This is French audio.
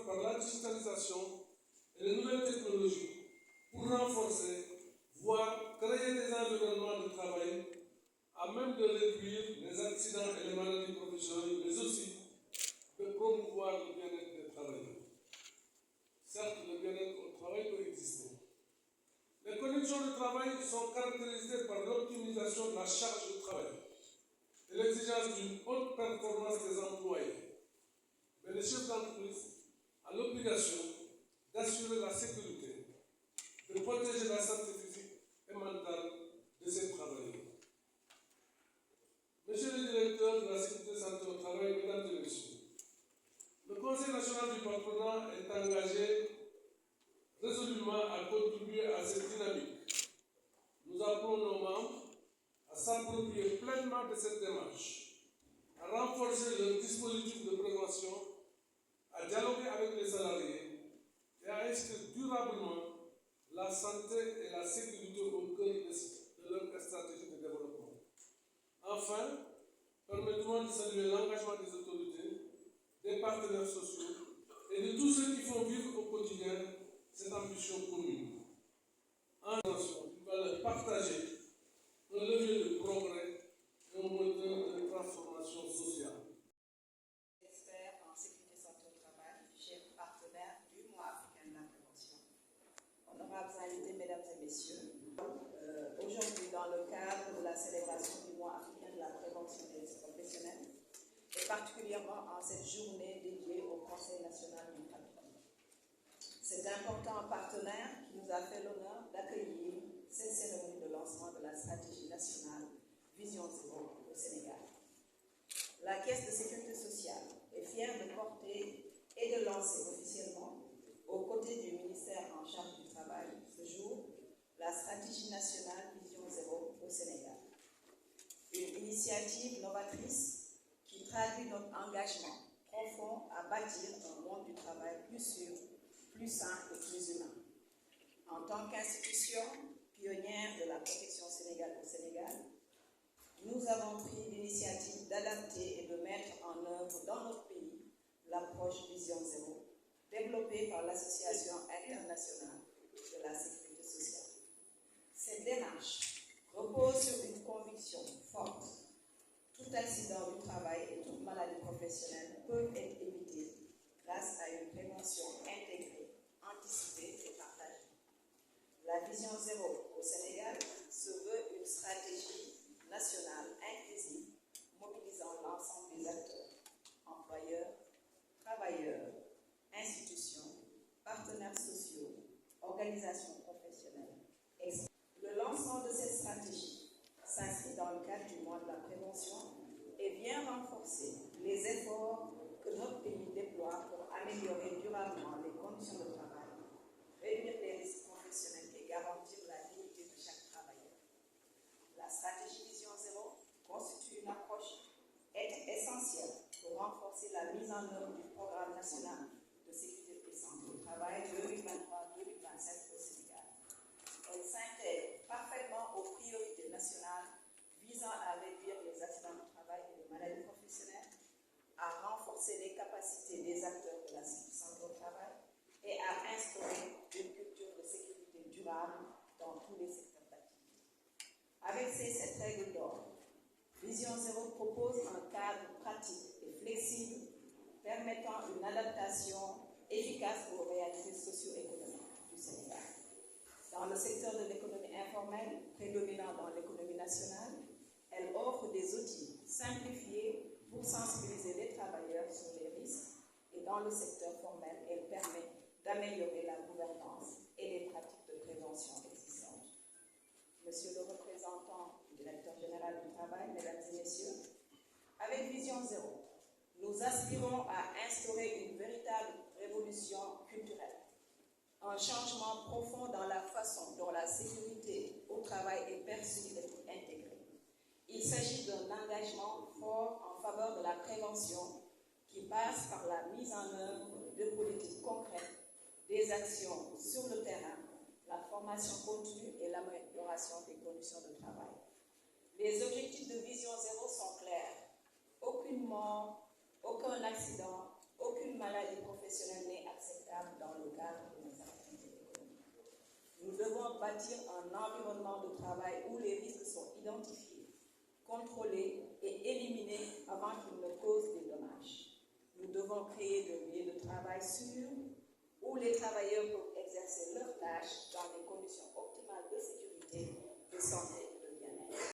par la digitalisation et les nouvelles technologies pour renforcer, voire créer des environnements de travail à même de réduire les accidents et les maladies professionnelles, mais aussi de promouvoir le bien-être des travailleurs. Certes, le bien-être au travail peut exister. Les conditions de travail sont caractérisées par l'optimisation de la charge de travail et l'exigence d'une haute performance des employés. Mais le chef d'entreprise a l'obligation d'assurer la sécurité, de protéger la santé physique et mentale de ses travailleurs. Monsieur le directeur de la sécurité santé au travail, mesdames et messieurs, le Conseil national du patronat est engagé résolument à contribuer à cette dynamique. Nous appelons nos membres à s'approprier pleinement de cette démarche, à renforcer leur dispositif de prévention, à dialoguer avec les salariés et à inscrire durablement la santé et la sécurité au cœur de leur stratégie de développement. Enfin, permettez-moi de saluer l'engagement des autorités, des partenaires sociaux et de tous ceux qui font vivre au quotidien cette ambition commune. En attention, une valeur partagée, un levier de progrès et un moteur de transformation sociale. Expert en sécurité santé au travail, chef partenaire du mois africain de la prévention. Honorables invités, mesdames et messieurs, aujourd'hui dans le cadre de la célébration du mois africain de la prévention des risques professionnels, et particulièrement en cette journée dédiée au Conseil national du patronat. Cet important partenaire qui nous a fait l'honneur d'accueillir cette cérémonie de lancement de la stratégie nationale Vision Zéro au Sénégal. La Caisse de sécurité sociale est fière de porter et de lancer officiellement, aux côtés du ministère en charge du travail, ce jour, la stratégie nationale Vision Zéro au Sénégal. Une initiative novatrice qui traduit notre engagement profond à bâtir un monde du travail plus sûr, plus sain et plus humain. En tant qu'institution pionnière de la protection sénégale au Sénégal, nous avons pris l'initiative d'adapter et de mettre en œuvre dans notre pays l'approche Vision Zéro, développée par l'Association internationale de la sécurité sociale. Cette démarche repose sur une conviction forte. Tout accident du travail et toute maladie professionnelle peuvent être évités grâce à une prévention intégrée, anticipée et partagée. La Vision Zéro au Sénégal se veut une stratégie nationale inclusive, mobilisant l'ensemble des acteurs, employeurs, travailleurs, institutions, partenaires sociaux, organisations professionnelles. Le lancement de cette stratégie s'inscrit dans le cadre du mois de la prévention et vient renforcer les efforts que notre pays déploie pour améliorer durablement les conditions de travail, réduire les risques professionnels et garantir la dignité de chaque travailleur. La stratégie Vision Zéro constitue une approche essentielle pour renforcer la mise en œuvre du programme national de sécurité et santé au travail 2023-2027 au Sénégal. Elle s'intègre parfaitement aux priorités nationales visant à réduire les accidents du travail et les maladies professionnelles, à renforcer les capacités des acteurs de la santé au travail et à instaurer une culture de sécurité durable dans tous les secteurs d'activité. Avec ces 7 règles d'or, Vision Zéro propose un cadre pratique et flexible permettant une adaptation efficace aux réalités socio-économiques du Sénégal. Dans le secteur de l'économie informelle, prédominant dans l'économie nationale, elle offre des outils simplifiés pour sensibiliser les travailleurs sur les risques et dans le secteur formel, elle permet d'améliorer la gouvernance et les pratiques de prévention existantes. Monsieur le représentant du directeur général du travail, mesdames et messieurs, avec Vision Zéro, nous aspirons à instaurer une véritable révolution culturelle, un changement profond dans la façon dont la sécurité au travail est perçue et intégrée. Il s'agit d'un engagement fort en faveur de la prévention qui passe par la mise en œuvre de politiques concrètes, des actions sur le terrain, la formation continue et l'amélioration des conditions de travail. Les objectifs de Vision Zéro sont clairs. Aucune mort, aucun accident, aucune aucune maladie professionnelle n'est acceptable dans le cadre de nos activités économiques. Nous devons bâtir un environnement de travail où les risques sont identifiés, contrôlés et éliminés avant qu'ils ne causent des dommages. Nous devons créer des lieux de travail sûrs où les travailleurs